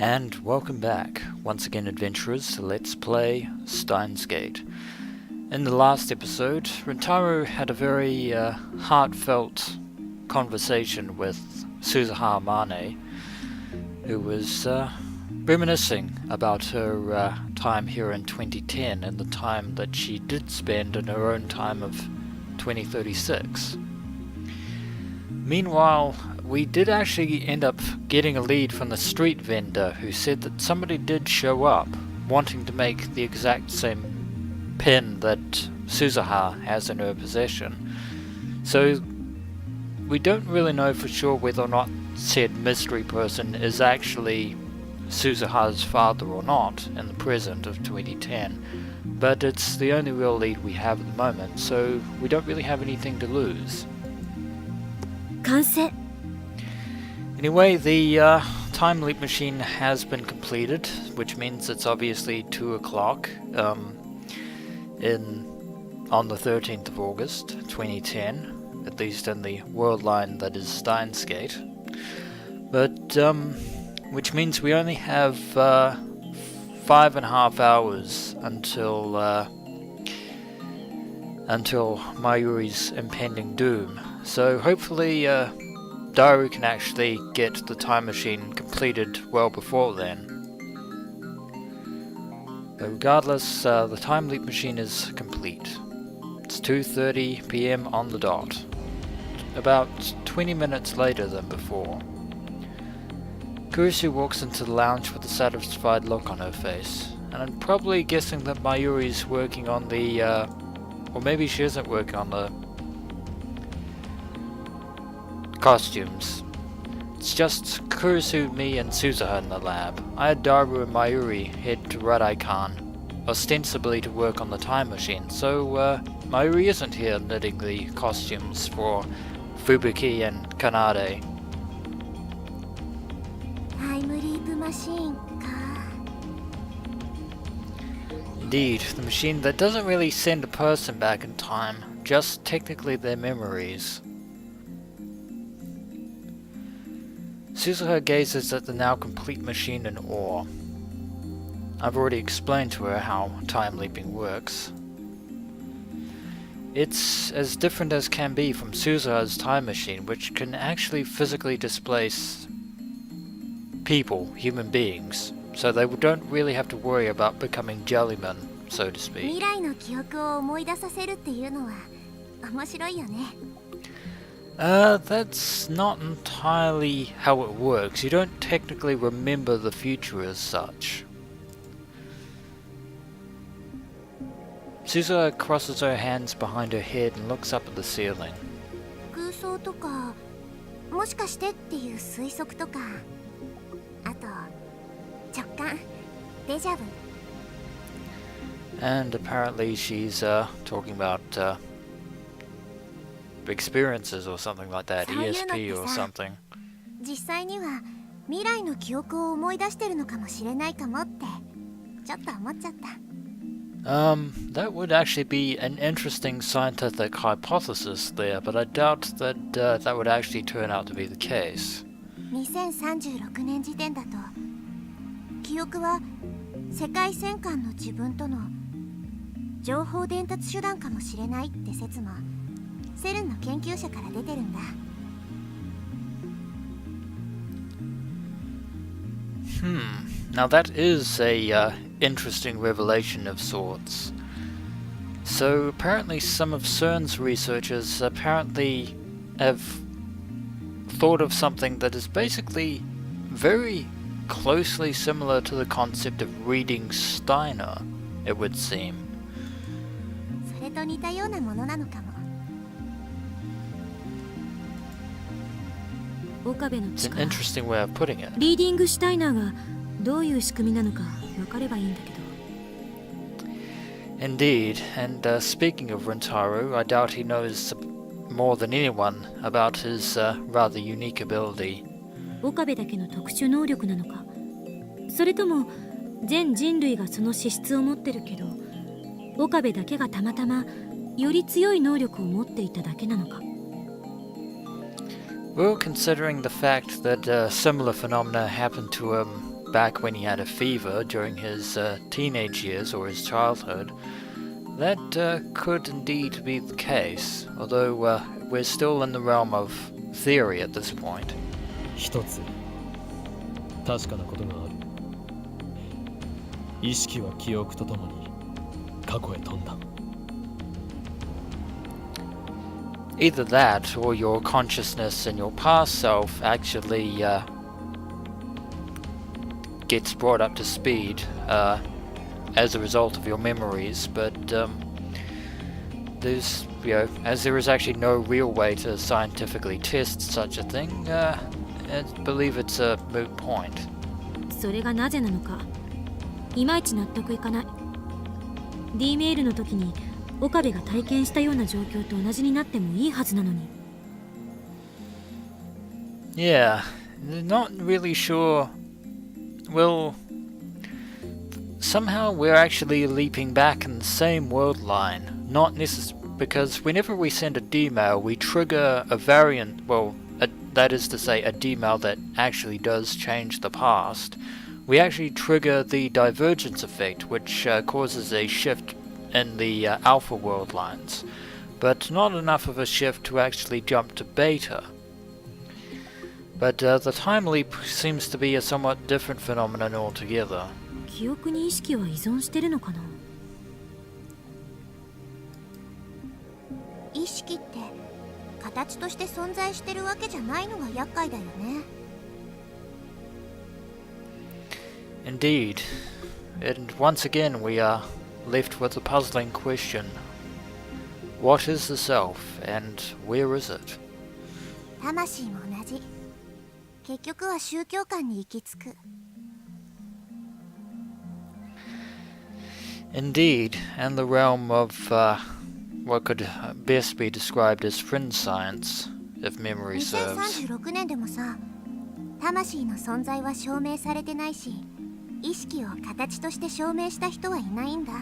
And welcome back, once again adventurers, to Let's Play Steins. In the last episode, Rintaro had a very heartfelt conversation with Suzuha Mane, who was reminiscing about her time here in 2010 and the time that she did spend in her own time of 2036. Meanwhile, we did actually end up getting a lead from the street vendor who said that somebody did show up wanting to make the exact same pin that Suzuha has in her possession. So we don't really know for sure whether or not said mystery person is actually Suzuha's father or not in the present of 2010, but it's the only real lead we have at the moment, so we don't really have anything to lose. Anyway, the time leap machine has been completed, which means it's obviously 2 o'clock on the 13th of August 2010, at least in the world line that is Steins. But which means we only have 5.5 hours until Mayuri's impending doom. So hopefully Daru can actually get the time machine completed well before then. But regardless, the time leap machine is complete. It's 2:30 PM on the dot. About 20 minutes later than before. Kurisu walks into the lounge with a satisfied look on her face, and I'm probably guessing that Mayuri's working on the, or maybe she isn't working on the costumes. It's just Kurisu, me, and Suzuha in the lab. I had Daru and Mayuri head to Radai-kan, ostensibly to work on the time machine, so Mayuri isn't here knitting the costumes for Fubuki and Kanade. Indeed, the machine that doesn't really send a person back in time, just technically their memories. Suzuha gazes at the now complete machine in awe. I've already explained to her how time leaping works. It's as different as can be from Suzuha's time machine, which can actually physically displace people, human beings, so they don't really have to worry about becoming jellymen, so to speak. That's not entirely how it works. You don't technically remember the future as such. Suzuha crosses her hands behind her head and looks up at the ceiling. And apparently she's talking about experiences or something like that, ESP or something. That would actually be an interesting scientific hypothesis there, but I doubt that that would actually turn out to be the case. 2036年時点だと記憶は世界戦艦の自分との情報伝達手段かもしれないって説もセルンの研究者から出てるんだ。Now that is a interesting revelation of sorts. So apparently some of CERN's researchers apparently have thought of something that is basically very closely similar to the concept of reading Steiner, it would seem. それと似たようなものなのかも。It's an interesting way of putting it. リーディングシュタイナーがどういう仕組みなのか分かればいいんだけど。Indeed, and speaking of Rintaro, I doubt he knows more than anyone about his rather unique ability. 岡部だけの特殊能力なのか、それとも全人類がその資質を持ってるけど岡部だけがたまたまより強い能力を持っていただけなのか。Well, considering the fact that similar phenomena happened to him back when he had a fever during his teenage years or his childhood, that could indeed be the case, although we're still in the realm of theory at this point. 一つ確かなことがある。意識は記憶とともに過去へ飛んだ。Either that, or your consciousness in your past self actually gets brought up to speed as a result of your memories, but there's, as there is actually no real way to scientifically test such a thing, I believe it's a moot point. それがなぜなのか、いまいち納得いかない。D メールの時に岡部が体験したような状況と同じになってもいいはずなのに。Yeah, not really sure. Well, somehow we're actually leaping back in the same world line. Not because whenever we send a D-mail, we trigger a variant, that is to say, a D-mail that actually does change the past. We actually trigger the divergence effect, which causes a shift in the alpha world lines, but not enough of a shift to actually jump to beta. But the time leap seems to be a somewhat different phenomenon altogether. 記憶に意識は依存してるのかな。意識って形として存在してるわけじゃないのが厄介だよね。Indeed, and once again we are left with a puzzling question. What is the self, and where is it? 魂も同じ。結局は宗教観に行き着く。Indeed, and the realm of what could best be described as fringe science, if memory serves. 2036年でもさ、魂の存在は証明されてないし、意識を形として証明した人はいないんだ。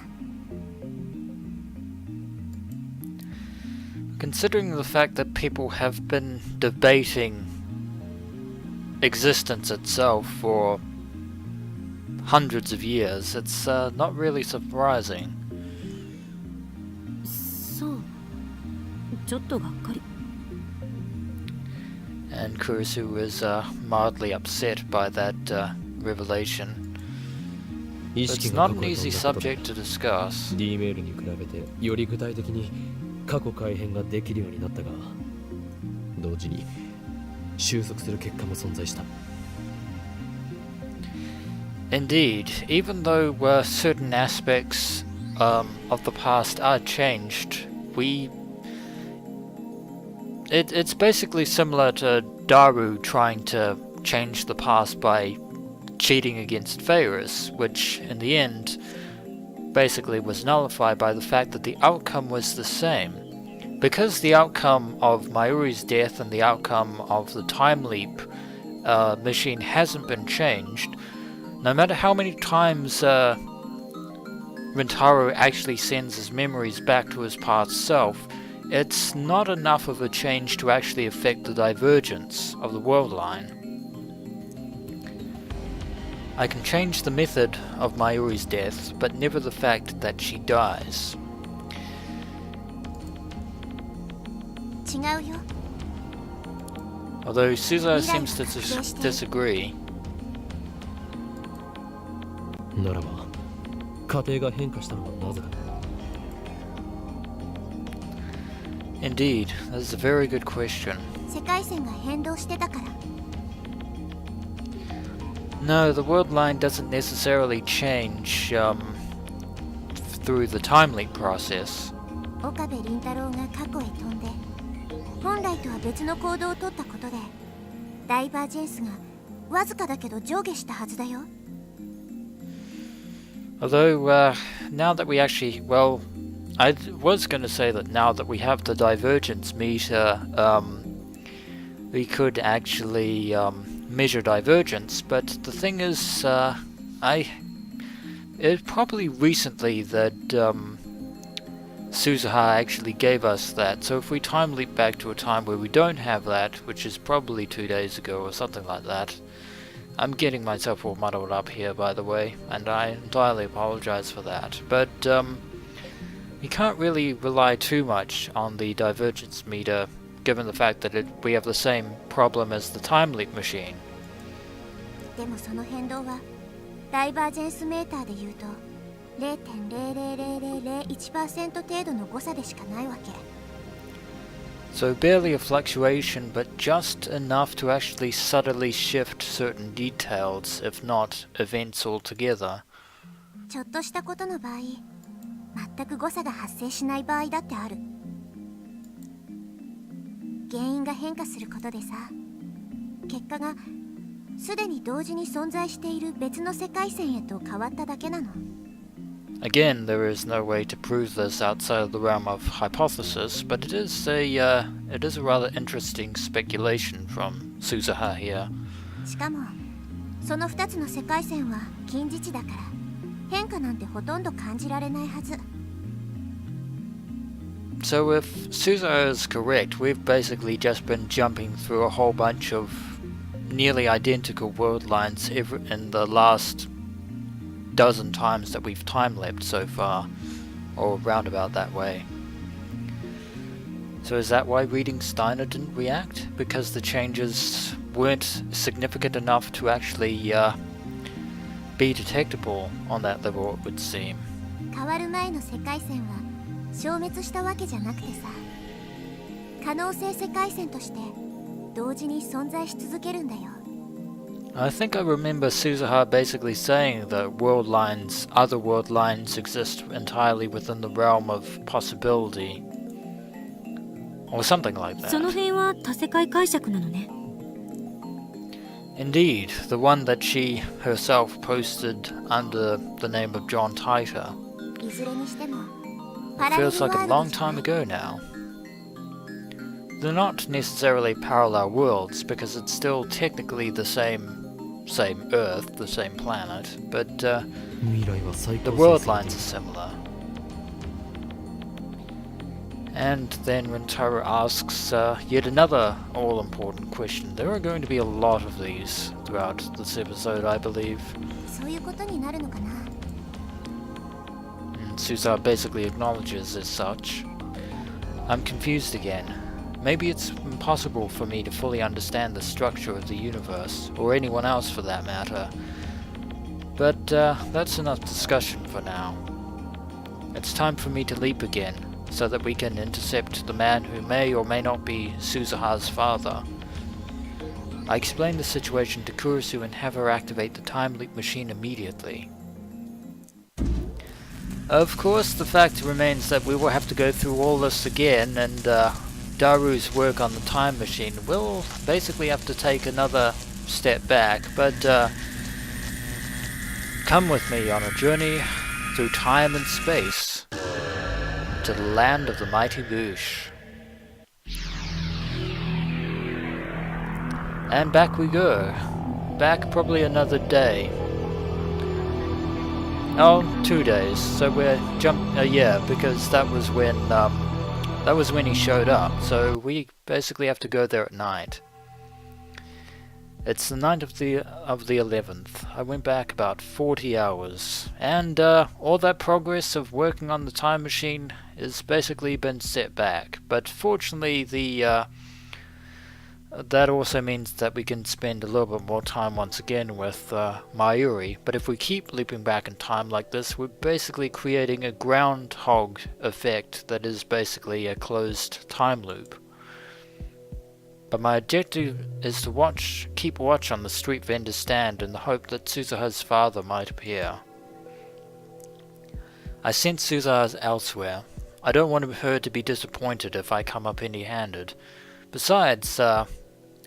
Considering the fact that people have been debating existence itself for hundreds of years, it's not really surprising. そう、ちょっとがっかり。And Kurisu is mildly upset by that revelation. It's not an easy subject to discuss. D メールに比べてより具体的に過去改変ができるようになったが、同時に収束する結果も存在した。Indeed, even though certain aspects of the past are changed, it's basically similar to Daru trying to change the past by cheating against Ferris, which in the end basically was nullified by the fact that the outcome was the same. Because the outcome of Mayuri's death and the outcome of the time leap machine hasn't been changed, no matter how many times Rintaro actually sends his memories back to his past self, it's not enough of a change to actually affect the divergence of the world line. I can change the method of Mayuri's death, but never the fact that she dies. 違うよ。 Although Suzuha seems to disagree. ならば、家庭が変化したのはなぜか。Indeed, that is a very good question. 世界線が変動してたから。 No, the world line doesn't necessarily change through the time leap process. 岡部倫太郎が過去へ飛んで、本来とは別の行動をとったことで、ダイバージェンスがわずかだけど上下したはずだよ。Although, now that we actually, well, I was going to say that now that we have the divergence meter, we could actually measure divergence, but the thing is, it's probably recently that Suzuha actually gave us that, so if we time leap back to a time where we don't have that, which is probably 2 days ago or something like that, I'm getting myself all muddled up here, by the way, and I entirely apologize for that. But you can't really rely too much on the divergence meter, given the fact that we have the same problem as the time leap machine. でもその変動はダイバージェンスメーターで言うと 0.00001% 程度の誤差でしかないわけ。 So barely a fluctuation, but just enough to actually subtly shift certain details, if not events altogether. ちょっとしたことの場合、全く誤差が発生しない場合だってある。原因が変化することでさ、結果がすでに同時に存在している別の世界線へと変わっただけなの。 Again, there is no way to prove this outside of the realm of hypothesis, but it is a rather interesting speculation from Suzuha here. しかも、その2つの世界線は近似値だから、変化なんてほとんど感じられないはず。 So if Suzuha is correct, we've basically just been jumping through a whole bunch of nearly identical world lines in the last dozen times that we've time-leapt so far, or roundabout that way. So is that why reading Steiner didn't react? Because the changes weren't significant enough to actually be detectable on that level, it would seem. 変わる前の世界線は消滅したわけじゃなくてさ、可能性世界線として同時に存在し続けるんだよ。 I think I remember Suzuha basically saying that other world lines exist entirely within the realm of possibility. Or something like that. その辺は多世界解釈なのね。 Indeed, the one that she herself posted under the name of John Titor. いずれにしても、 It feels like a long time ago now. They're not necessarily parallel worlds, because it's still technically the same Earth, the same planet, but the world lines are similar. And then Rintaro asks yet another all-important question. There are going to be a lot of these throughout this episode, I believe. そういうことになるのかな。 And Suzuha basically acknowledges as such. I'm confused again. Maybe it's impossible for me to fully understand the structure of the universe, or anyone else for that matter. But that's enough discussion for now. It's time for me to leap again, so that we can intercept the man who may or may not be Suzuha's father. I explain the situation to Kurisu and have her activate the time leap machine immediately. Of course, the fact remains that we will have to go through all this again, and Daru's work on the time machine will basically have to take another step back, but come with me on a journey through time and space to the land of the mighty Bush. And back we go. Back probably another day. Oh, 2 days. So we're because that was when he showed up. So we basically have to go there at night. It's the night of the 11th. I went back about 40 hours, and all that progress of working on the time machine has basically been set back. But fortunately, that also means that we can spend a little bit more time once again with Mayuri. But if we keep looping back in time like this, we're basically creating a groundhog effect that is basically a closed time loop. But my objective is to keep watch on the street vendor stand in the hope that Suzuha's father might appear. I sent Suzuha elsewhere. I don't want her to be disappointed if I come up empty-handed. Besides,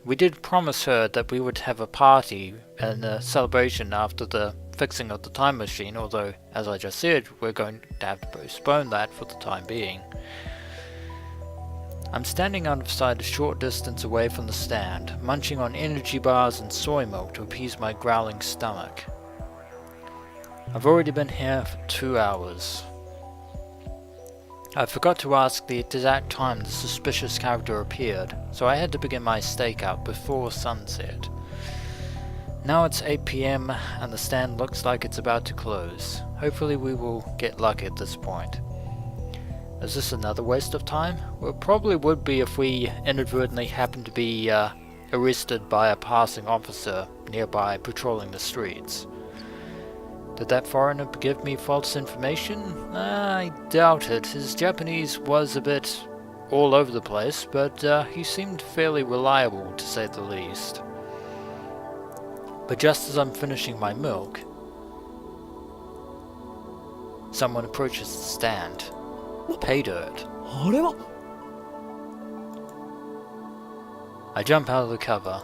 we did promise her that we would have a party and a celebration after the fixing of the time machine, although, as I just said, we're going to have to postpone that for the time being. I'm standing outside a short distance away from the stand, munching on energy bars and soy milk to appease my growling stomach. I've already been here for 2 hours. I forgot to ask the exact time the suspicious character appeared, so I had to begin my stakeout before sunset. Now it's 8 p.m. and the stand looks like it's about to close. Hopefully we will get lucky at this point. Is this another waste of time? Well, it probably would be if we inadvertently happened to be arrested by a passing officer nearby patrolling the streets. Did that foreigner give me false information? I doubt it. His Japanese was a bit all over the place, but he seemed fairly reliable to say the least. But just as I'm finishing my milk, someone approaches the stand. Pay dirt. I jump out of the cover.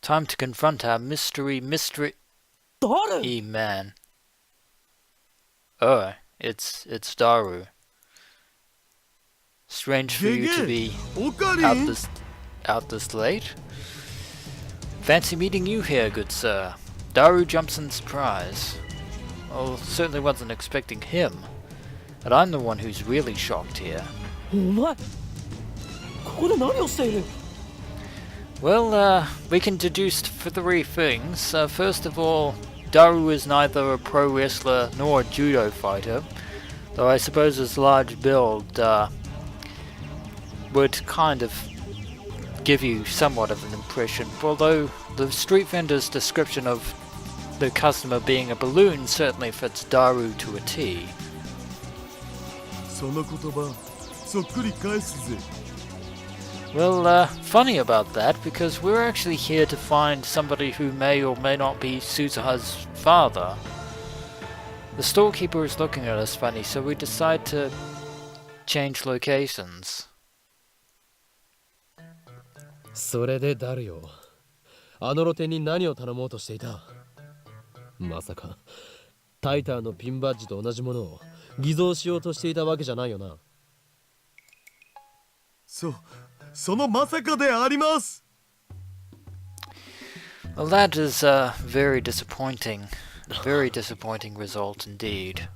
Time to confront our mystery man. Oh, it's Daru. Strange for you to be out this late. Fancy meeting you here, good sir. Daru jumps in surprise. Well, certainly wasn't expecting him. But I'm the one who's really shocked here. Well, we can deduce three things. First of all, Daru is neither a pro wrestler nor a judo fighter, though I suppose his large build would kind of give you somewhat of an impression, although the street vendor's description of the customer being a balloon certainly fits Daru to a T. Well, funny about that, because we're actually here to find somebody who may or may not be Suzuha's father. The storekeeper is looking at us funny, so we decide to change locations. それで誰よ。あの露店に何を頼もうとしていた。まさかタイターのピンバッジと同じものを偽造しようとしていたわけじゃないよな。そのまさかであります。 Well, that is a very disappointing result indeed.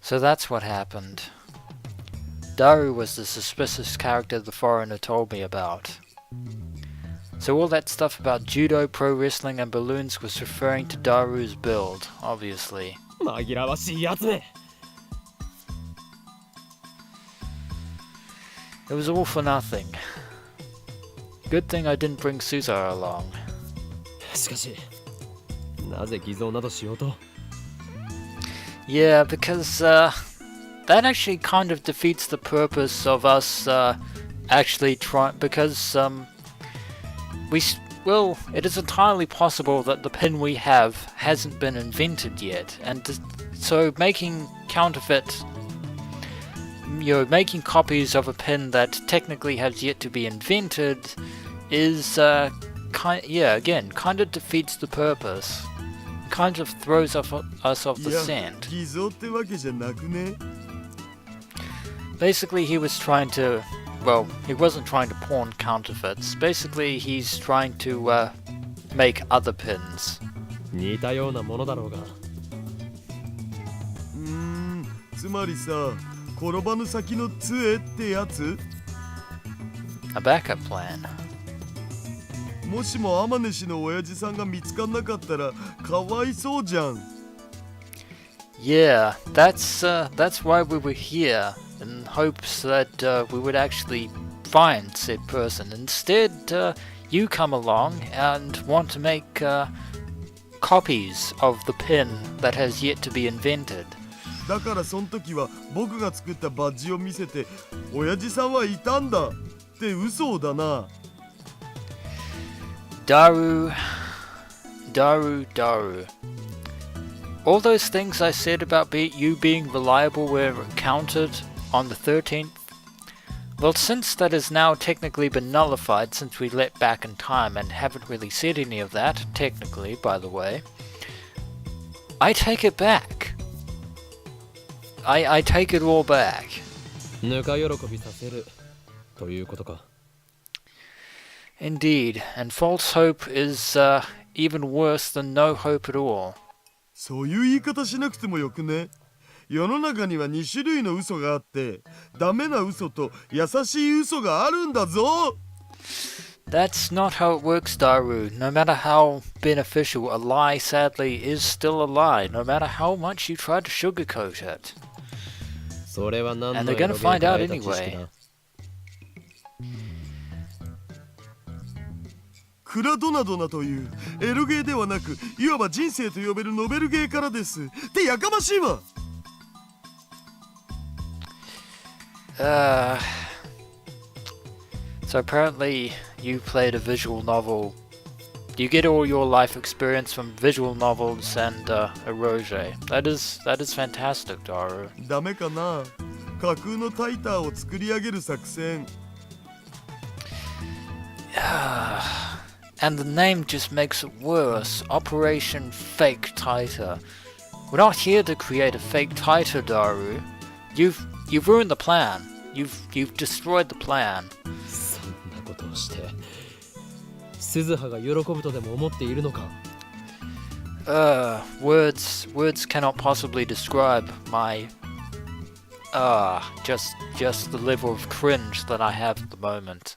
So that's what happened. Daru was the suspicious character the foreigner told me about. So all that stuff about judo, pro wrestling and balloons was referring to Daru's build, obviously. 紛らわしいやつめ。 It was all for nothing. Good thing I didn't bring Suzuha along. しかし、なぜ偽造などしようと? Yeah, because that actually kind of defeats the purpose of us actually trying, because well, it is entirely possible that the pin we have hasn't been invented yet, and so making counterfeit, making copies of a pin that technically has yet to be invented is kind of defeats the purpose. Kind of throws us off the scent. Basically, he was trying to, well, he wasn't trying to pawn counterfeits. Basically, he's trying to make other pins. 似たようなものだろうが。つまりさ、転ばぬ先の杖ってやつ? A backup plan. もしも天主の親父さんが見つかんなかったらかわいそうじゃん。Yeah, that's why we were here, in hopes that we would actually find said person. Instead, you come along and want to make copies of the pin that has yet to be invented. だからその時は僕が作ったバッジを見せて、親父さんはいたんだって嘘だな。Daru. All those things I said about you being reliable were counted on the 13th. Well, since that has now technically been nullified since we let back in time and haven't really said any of that, technically, by the way, I take it back. I take it all back. ぬか喜びさせるということか。Indeed, and false hope is even worse than no hope at all. そういう言い方しなくてもよくね。世の中には2種類の嘘があって、ダメな嘘と優しい嘘があるんだぞ。That's not how it works, Daru. No matter how beneficial, a lie, sadly, is still a lie, no matter how much you try to sugarcoat it. それは何 And の they're エ gonna ロゲー find から out 得た知識 anyway. だ。クラドナドナというエロゲーではなく、いわば人生と呼べるノベルゲーからです。ってやかましいわ。So apparently you played a visual novel. You get all your life experience from visual novels and eroge. That is fantastic, Daru. ダメかな。架空のタイターを作り上げる作戦。And the name just makes it worse. Operation Fake Tighter. We're not here to create a fake Tighter, Daru. You've ruined the plan. You've destroyed the plan. そんなことをして鈴葉が喜ぶとでも思っているのか。Words cannot possibly describe my just the level of cringe that I have at the moment.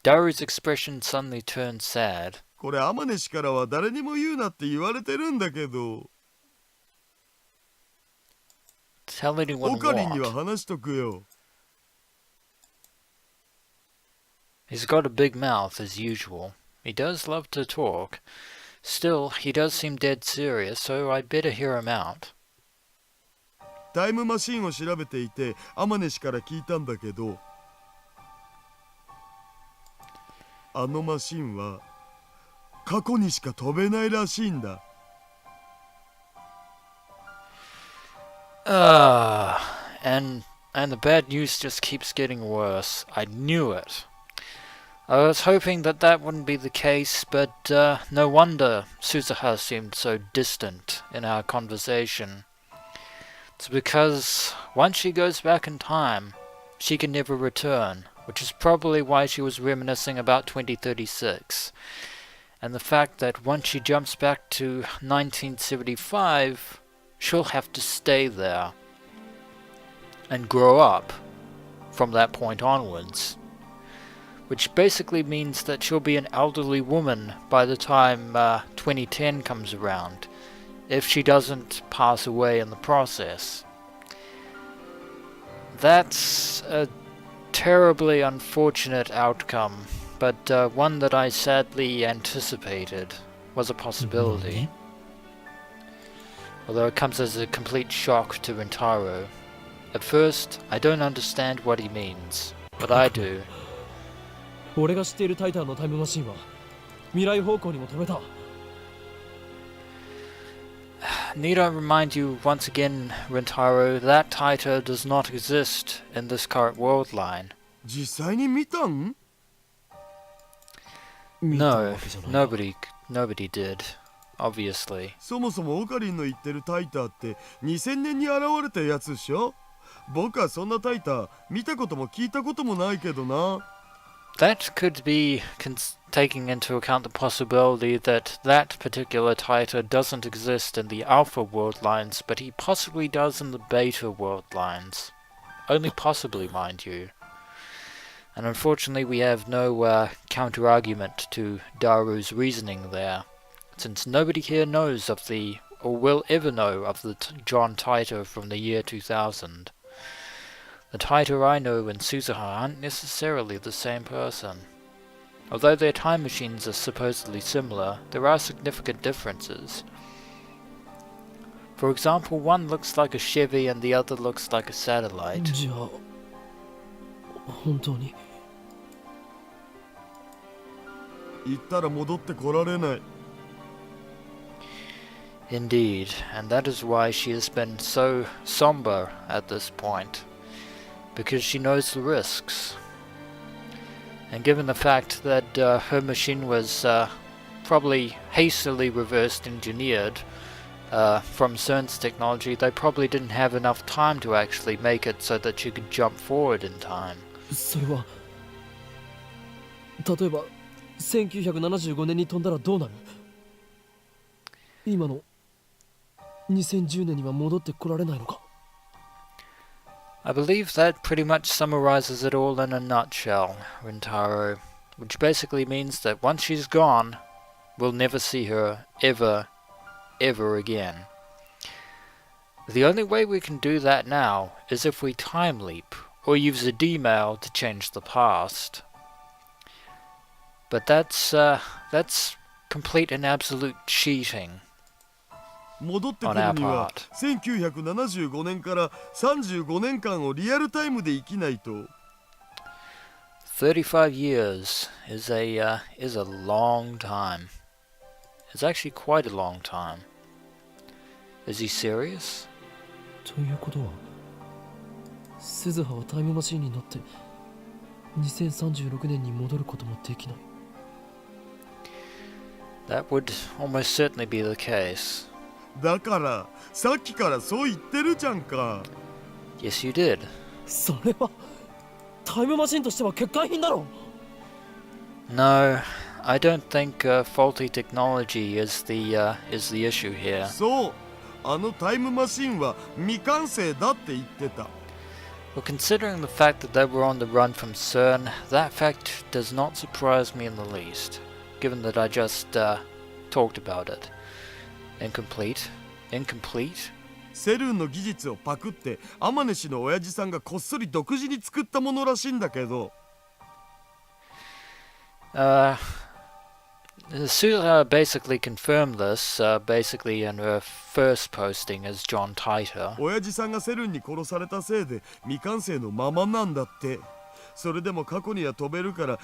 Daru's expression suddenly turned sad. これアマネ氏からは誰にも言うなって言われてるんだけど。Tell anyone オカリンには what? 話しとくよ。He's got a big mouth as usual. He does love to talk. Still, he does seem dead serious, so I'd better hear him out. タイムマシーンを調べていてアマネ氏から聞いたんだけど、あのマシンは過去にしか飛べないらしいんだ。And the bad news just keeps getting worse. I knew it. I was hoping that wouldn't be the case, but no wonder Suzuha seemed so distant in our conversation. It's because once she goes back in time, she can never return, which is probably why she was reminiscing about 2036. And the fact that once she jumps back to 1975, she'll have to stay there and grow up from that point onwards. Which basically means that she'll be an elderly woman by the time 2010 comes around, if she doesn't pass away in the process. That's a terribly unfortunate outcome, but one that I sadly anticipated was a possibility. Although it comes as a complete shock to Rintaro. At first, I don't understand what he means, but I do. 俺が知っているタイターのタイムマシンは未来方向にも飛べた。 Need I remind you once again, Rintaro, that Taito does not exist in this current world line. 実際に見たん？ No, nobody did, obviously. そもそもオカリンの言ってるタイターって2000年に現れたやつでしょ？僕はそんなタイター見たことも聞いたこともないけどな。 That could be taking into account the possibility that particular Taito doesn't exist in the Alpha world lines, but he possibly does in the Beta world lines. Only possibly, mind you. And unfortunately we have no counter-argument to Daru's reasoning there, since nobody here knows of the, or will ever know of the John Taito from the year 2000. The Taito I know and Suzuha aren't necessarily the same person. Although their time machines are supposedly similar, there are significant differences. For example, one looks like a Chevy and the other looks like a satellite. じゃあ本当に行ったら戻ってこられない。 Indeed, and that is why she has been so somber at this point. Because she knows the risks. And given the fact that her machine was probably hastily reverse engineered from CERN's technology, they probably didn't have enough time to actually make it so that she could jump forward in time. それは例えば1975年に飛んだらどうなる？今の2010年には戻ってこられないのか？ I believe that pretty much summarizes it all in a nutshell, Rintaro, which basically means that once she's gone, we'll never see her ever again. The only way we can do that now is if we time leap, or use a D-mail to change the past. But that's complete and absolute cheating 戻ってく on る our には part. 1975年から35年間をリアルタイムで生きないと。 35 years is a long time. It's actually quite a long time. Is he serious? ということは鈴葉はタイムマシンに乗って2036年に戻ることもできない。 That would almost certainly be the case. だからさっきからそう言ってるじゃんか。 Yes, you did. それはタイムマシンとしては欠陥品だろ。 No, I don't think faulty technology is the issue here. そう、あのタイムマシンは未完成だって言ってた。 Well, considering the fact that they were on the run from CERN, that fact does not surprise me in the least, given that I just talked about it. Incomplete? セルンの技術をパクって天音氏の親父さんがこっそり独自に作ったものらしいんだけど。 Suzuha basically confirmed this, basically in her first posting as John Titor. 親父さんがセルンに殺されたせいで未完成のままなんだって。それでも過去には飛べるから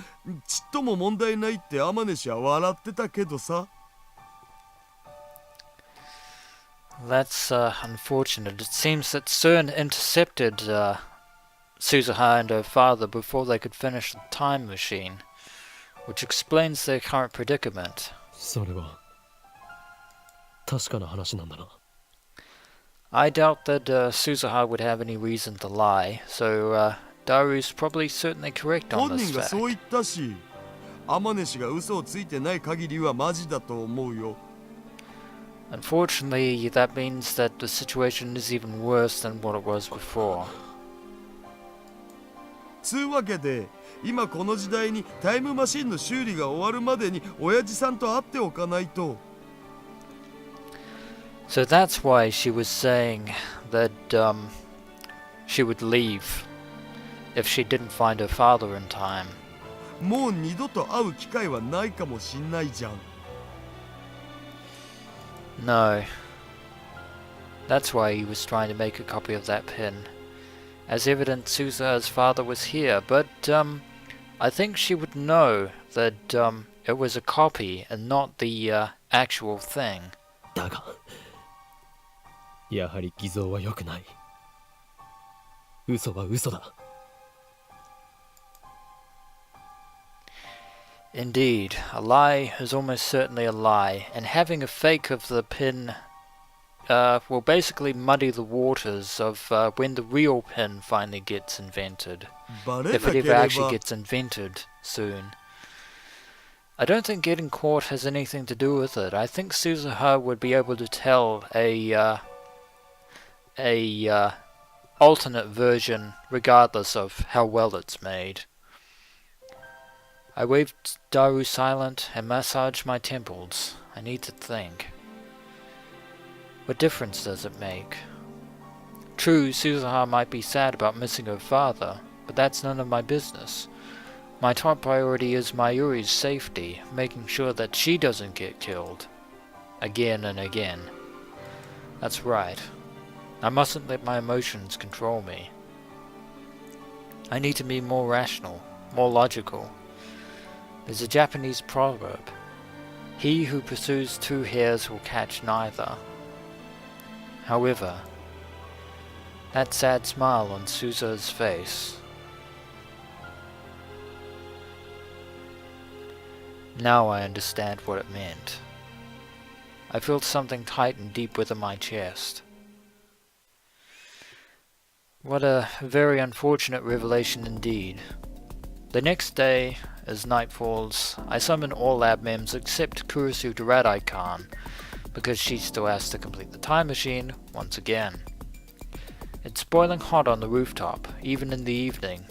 ちっとも問題ないって天音氏は笑ってたけどさ。 That's unfortunate. It seems that CERN intercepted Suzuha and her father before they could finish the time machine, which explains their current predicament. それは確かな話なんだな。 I doubt that Suzuha would have any reason to lie, so Daru's probably certainly correct on 本 this 人が fact. そう言ったし、天音氏が嘘をついてない限りはマジだと思うよ。 Unfortunately, that means that the situation is even worse than what it was before. つうわけで、今この時代にタイムマシンの修理が終わるまでに親父さんと会っておかないと。 So that's why she was saying that she would leave if she didn't find her father in time. もう二度と会う機会はないかもしんないじゃん。 No. That's why he was trying to make a copy of that pin. As evident, Suzuha's father was here, but I think she would know that it was a copy and not the actual thing. だがやはり偽造は良くない。嘘は嘘だ。 Indeed, a lie is almost certainly a lie, and having a fake of the pin will basically muddy the waters of when the real pin finally gets invented. バレな If け it れ ever ば actually gets invented soon. I don't think getting caught has anything to do with it. I think Suzuha would be able to tell a alternate version regardless of how well it's made. I waved Daru silent and massaged my temples. I need to think. What difference does it make? True, Suzuha might be sad about missing her father, but that's none of my business. My top priority is Mayuri's safety, making sure that she doesn't get killed. Again and again. That's right. I mustn't let my emotions control me. I need to be more rational, more logical. There's a Japanese proverb. He who pursues two hares will catch neither. However, that sad smile on Suzuha's face. Now I understand what it meant. I felt something tighten deep within my chest. What a very unfortunate revelation indeed. The next day, as night falls, I summon all lab members except Kurisu to Radai-Khan, because she still has to complete the time machine once again. It's boiling hot on the rooftop, even in the evening.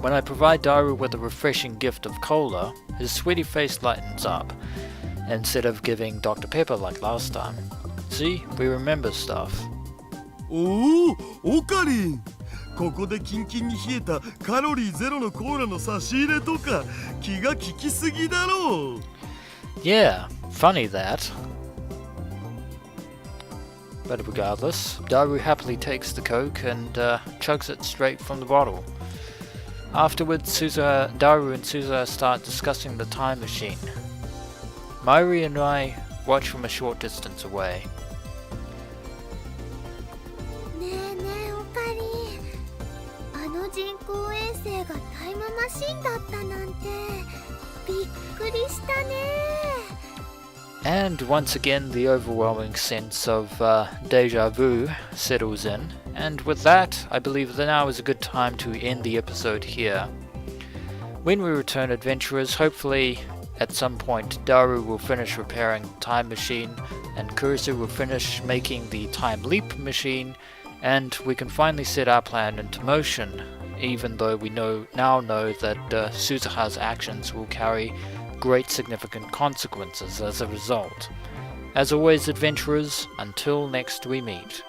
When I provide Daru with a refreshing gift of cola, his sweaty face lightens up, instead of giving Dr. Pepper like last time. See, we remember stuff. おお、オカリン。ここでキンキンに冷えたカロリーゼロのコーラの差し入れとか気が利きすぎだろう。Yeah, funny that. But regardless, Daru happily takes the Coke and chugs it straight from the bottle. Afterwards, Daru and Suzuha start discussing the time machine. Mairi and I watch from a short distance away. ねえねえオカリン、あの人工衛星がタイムマシンだったなんてびっくりしたね。 And once again, the overwhelming sense of deja vu settles in. And with that, I believe that now is a good time to end the episode here. When we return, adventurers, hopefully at some point Daru will finish repairing the time machine, and Kurisu will finish making the time leap machine, and we can finally set our plan into motion, even though we now know that Suzuha's actions will carry great significant consequences as a result. As always, adventurers, until next we meet.